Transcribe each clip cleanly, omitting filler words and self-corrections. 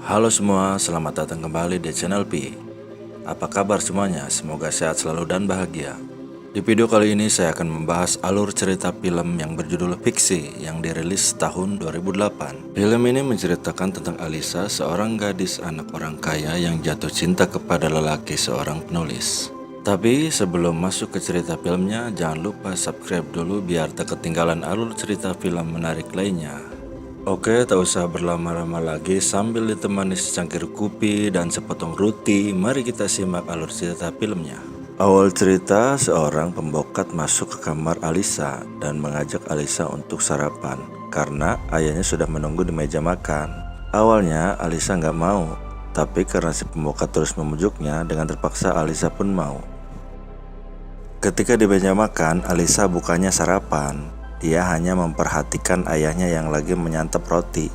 Halo semua, selamat datang kembali di channel Pi. Apa kabar semuanya? Semoga sehat selalu dan bahagia. Di video kali ini saya akan membahas alur cerita film yang berjudul Fiksi yang dirilis tahun 2008. Film ini menceritakan tentang Alisa, seorang gadis anak orang kaya yang jatuh cinta kepada lelaki seorang penulis. Tapi sebelum masuk ke cerita filmnya, jangan lupa subscribe dulu biar tak ketinggalan alur cerita film menarik lainnya. Oke, tak usah berlama-lama lagi, sambil ditemani secangkir kopi dan sepotong roti, mari kita simak alur cerita filmnya. Awal cerita, seorang pembokat masuk ke kamar Alisa dan mengajak Alisa untuk sarapan karena ayahnya sudah menunggu di meja makan. Awalnya Alisa nggak mau, tapi karena si pembokat terus memujuknya, dengan terpaksa Alisa pun mau. Ketika di meja makan, Alisa bukannya sarapan. Dia hanya memperhatikan ayahnya yang lagi menyantap roti.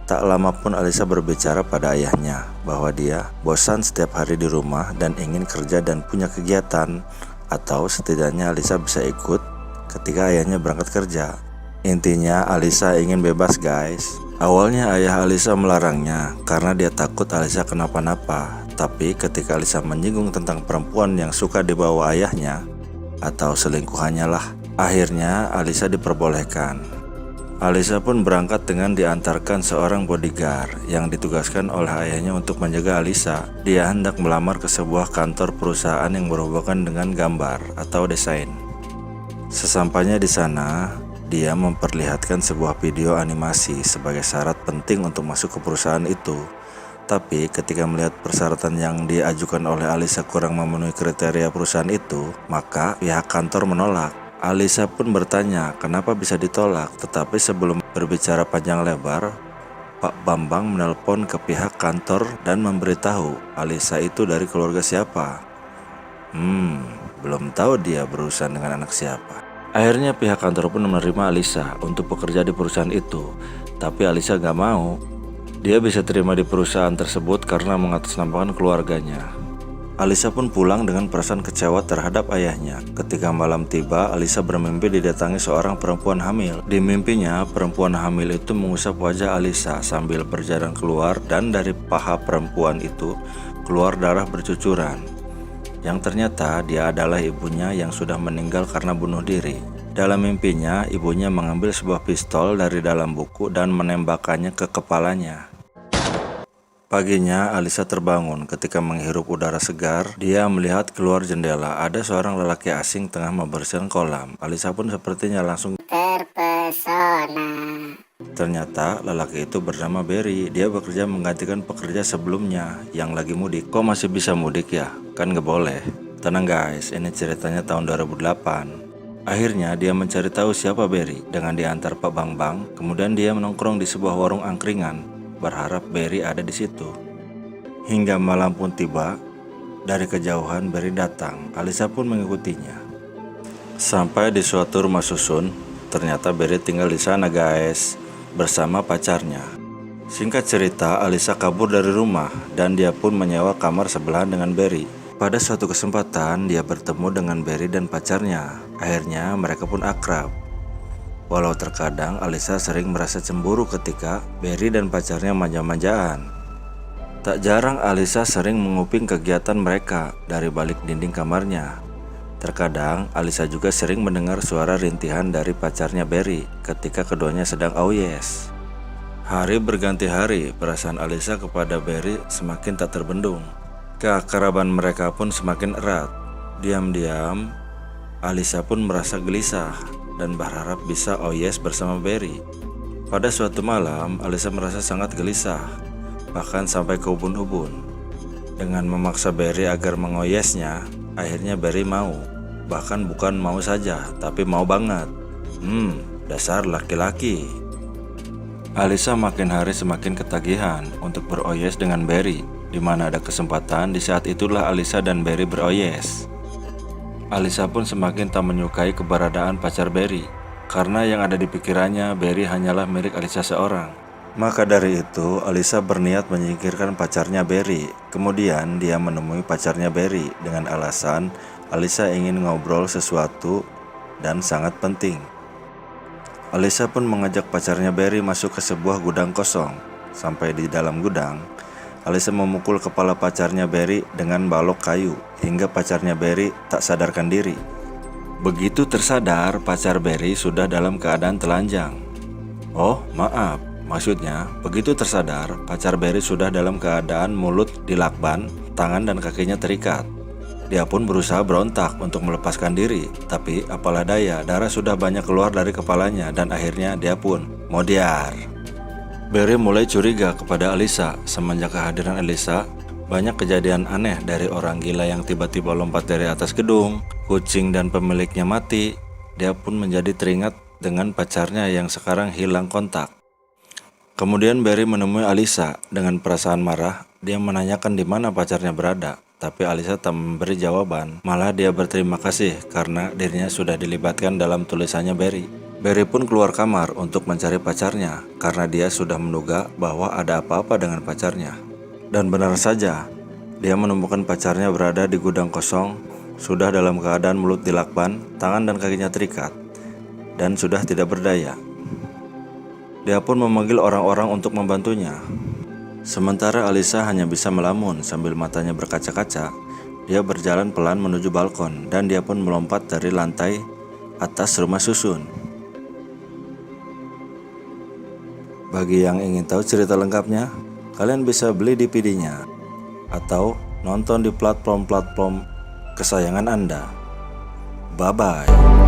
Tak lama pun Alisa berbicara pada ayahnya bahwa dia bosan setiap hari di rumah dan ingin kerja dan punya kegiatan, atau setidaknya Alisa bisa ikut ketika ayahnya berangkat kerja. Intinya Alisa ingin bebas guys. Awalnya ayah Alisa melarangnya karena dia takut Alisa kenapa-napa. Tapi ketika Alisa menyinggung tentang perempuan yang suka dibawa ayahnya atau selingkuhannya lah, akhirnya Alisa diperbolehkan. Alisa pun berangkat dengan diantarkan seorang bodyguard yang ditugaskan oleh ayahnya untuk menjaga Alisa. Dia hendak melamar ke sebuah kantor perusahaan yang berhubungan dengan gambar atau desain. Sesampainya di sana, dia memperlihatkan sebuah video animasi sebagai syarat penting untuk masuk ke perusahaan itu. Tapi ketika melihat persyaratan yang diajukan oleh Alisa kurang memenuhi kriteria perusahaan itu, maka pihak kantor menolak. Alisa pun bertanya kenapa bisa ditolak, tetapi sebelum berbicara panjang lebar, Pak Bambang menelpon ke pihak kantor dan memberitahu Alisa itu dari keluarga siapa. Belum tahu dia berurusan dengan anak siapa. Akhirnya pihak kantor pun menerima Alisa untuk bekerja di perusahaan itu, tapi Alisa gak mau. Dia bisa terima di perusahaan tersebut karena mengatasnamakan keluarganya. Alisa pun pulang dengan perasaan kecewa terhadap ayahnya. Ketika malam tiba, Alisa bermimpi didatangi seorang perempuan hamil. Di mimpinya, perempuan hamil itu mengusap wajah Alisa sambil berjalan keluar, dan dari paha perempuan itu keluar darah bercucuran. Yang ternyata dia adalah ibunya yang sudah meninggal karena bunuh diri. Dalam mimpinya, ibunya mengambil sebuah pistol dari dalam buku dan menembakkannya ke kepalanya. Paginya, Alisa terbangun. Ketika menghirup udara segar, dia melihat keluar jendela ada seorang lelaki asing tengah membersihkan kolam. Alisa pun sepertinya langsung terpesona. Ternyata lelaki itu bernama Barry. Dia bekerja menggantikan pekerja sebelumnya yang lagi mudik. Kok masih bisa mudik ya? Kan gak boleh. Tenang guys, ini ceritanya tahun 2008. Akhirnya dia mencari tahu siapa Barry dengan diantar Pak Bambang. Kemudian dia menongkrong di sebuah warung angkringan, berharap Barry ada di situ. Hingga malam pun tiba. Dari kejauhan Barry datang. Alisa pun mengikutinya. Sampai di suatu rumah susun, ternyata Barry tinggal di sana guys, bersama pacarnya. Singkat cerita, Alisa kabur dari rumah dan dia pun menyewa kamar sebelahan dengan Barry. Pada suatu kesempatan dia bertemu dengan Barry dan pacarnya. Akhirnya mereka pun akrab. Walau terkadang Alisa sering merasa cemburu ketika Barry dan pacarnya manja-manjaan. Tak jarang Alisa sering menguping kegiatan mereka dari balik dinding kamarnya. Terkadang Alisa juga sering mendengar suara rintihan dari pacarnya Barry ketika keduanya sedang audiens. Hari berganti hari, perasaan Alisa kepada Barry semakin tak terbendung. Keakraban mereka pun semakin erat. Diam-diam, Alisa pun merasa gelisah dan berharap bisa audiens bersama Barry. Pada suatu malam, Alisa merasa sangat gelisah, bahkan sampai ke ubun-ubun. Dengan memaksa Barry agar mengoyesnya, akhirnya Barry mau. Bahkan bukan mau saja, tapi mau banget. Dasar laki-laki. Alisa makin hari semakin ketagihan untuk beroyes dengan Barry. Di mana ada kesempatan, di saat itulah Alisa dan Barry beroyes. Alisa pun semakin tak menyukai keberadaan pacar Barry, karena yang ada di pikirannya Barry hanyalah milik Alisa seorang. Maka dari itu, Alisa berniat menyingkirkan pacarnya Barry. Kemudian dia menemui pacarnya Barry dengan alasan Alisa ingin ngobrol sesuatu dan sangat penting. Alisa pun mengajak pacarnya Barry masuk ke sebuah gudang kosong. Sampai di dalam gudang, Alisa memukul kepala pacarnya Barry dengan balok kayu hingga pacarnya Barry tak sadarkan diri. Begitu tersadar, pacar Barry sudah dalam keadaan telanjang. Oh, maaf. Maksudnya, begitu tersadar, pacar Barry sudah dalam keadaan mulut dilakban, tangan dan kakinya terikat. Dia pun berusaha berontak untuk melepaskan diri, tapi apalah daya, darah sudah banyak keluar dari kepalanya dan akhirnya dia pun modiar. Barry mulai curiga kepada Alisa. Semenjak kehadiran Alisa, banyak kejadian aneh dari orang gila yang tiba-tiba lompat dari atas gedung, kucing dan pemiliknya mati. Dia pun menjadi teringat dengan pacarnya yang sekarang hilang kontak. Kemudian Barry menemui Alisa dengan perasaan marah. Dia menanyakan di mana pacarnya berada, tapi Alisa tak memberi jawaban. Malah dia berterima kasih karena dirinya sudah dilibatkan dalam tulisannya Barry. Barry pun keluar kamar untuk mencari pacarnya karena dia sudah menduga bahwa ada apa-apa dengan pacarnya. Dan benar saja, dia menemukan pacarnya berada di gudang kosong, sudah dalam keadaan mulut dilakban, tangan dan kakinya terikat, dan sudah tidak berdaya. Dia pun memanggil orang-orang untuk membantunya. Sementara Alisa hanya bisa melamun sambil matanya berkaca-kaca. Dia berjalan pelan menuju balkon dan dia pun melompat dari lantai atas rumah susun. Bagi yang ingin tahu cerita lengkapnya, kalian bisa beli DVD-nya atau nonton di platform-platform kesayangan Anda. Bye-bye.